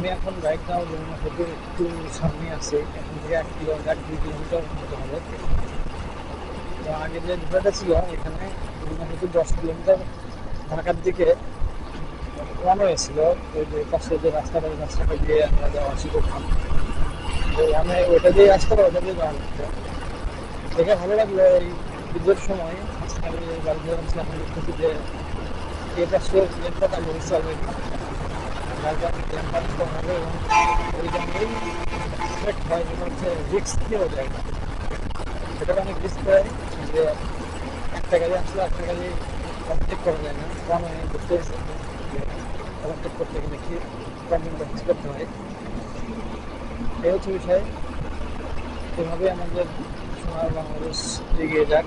আমি এখন right now Jamuna সেতুর একটু সামনে আছি। এখান থেকে 1 কিলোমিটার 2 কিলোমিটার মতো হবে। তো আগে যে ঘোরাটা ছিল এখানে যমুনা সেতু 10 কিলোমিটার ঢাকার দিকে ওয়ান ওয়ে ছিল। ওই যে পাশে যে রাস্তাটা ওই রাস্তাটা দিয়ে আমরা যাওয়া আসি করতাম। তো ওয়ানে ওইটা দিয়ে রাস্তাটা ওইটা দিয়ে যাওয়া লাগতো। দেখে ভালো লাগলো এই ঈদের সময়। আজকে আমি বাড়ি যাচ্ছিলাম, আমি দেখতেছি যে এটা আসলে লেনটা চালু হচ্ছে অলরেডি। যার কারণে ল্যাম্পার কম হবে এবং ওই জন্যই এফেক্ট হয়, যেটা হচ্ছে রিস্ক নিয়েও যায় না। সেটা অনেক রিস্ক হয় যে একটা গাড়ি আসলে একটা গাড়ি ওভারটেক করা যায় না। ওয়ান ওয়ে বুঝতে হয়েছে যে ওভারটেক করতে গেলে কি প্রবলেমটা ফেস করতে হয়। এই হচ্ছে বিষয়। এভাবে আমাদের সোনার বাংলাদেশ এগিয়ে যাক।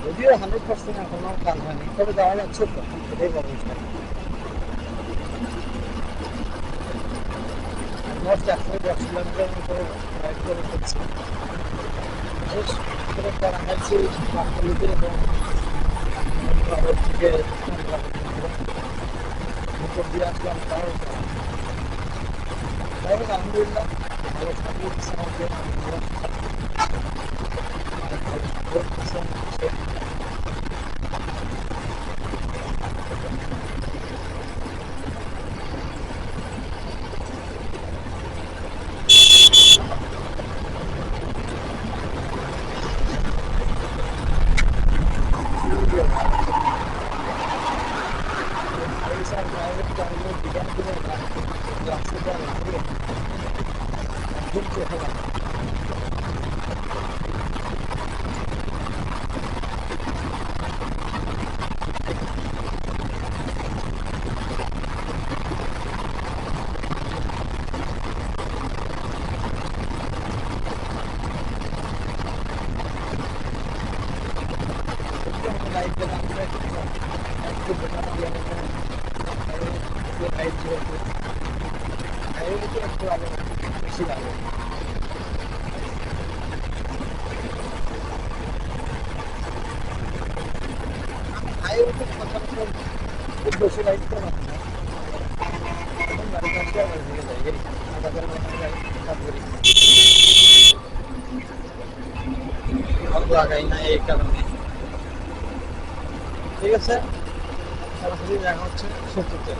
যদিও 100% এখনো কাজ হয়নি, তবে যাওয়া যাচ্ছে তো, এটাই বড় বিষয়। অলমোস্ট 110 কিলোমিটার মতো রাইড করে ফেলছি। বেশ করে করা হয়েছে গাছগুলিতে এবং শহর থেকে ভিতর দিয়ে আসলাম। তাও যাই হোক, আলহামদুলিল্লাহ ভালো থাকলে আমাকে একটু আগে বেশি লাগে। হাইওয়েতে সচরাচর খুব বেশি রাইড করা হয় না। এখন বাড়িতে আসলে আবার ভুলে যাই, এই বাজারে বাজারে যাই, কাজ করি, অত আগাই না এই কারণে। ঠিক আছে, সরাসরি দেখা হচ্ছে সেতুতে।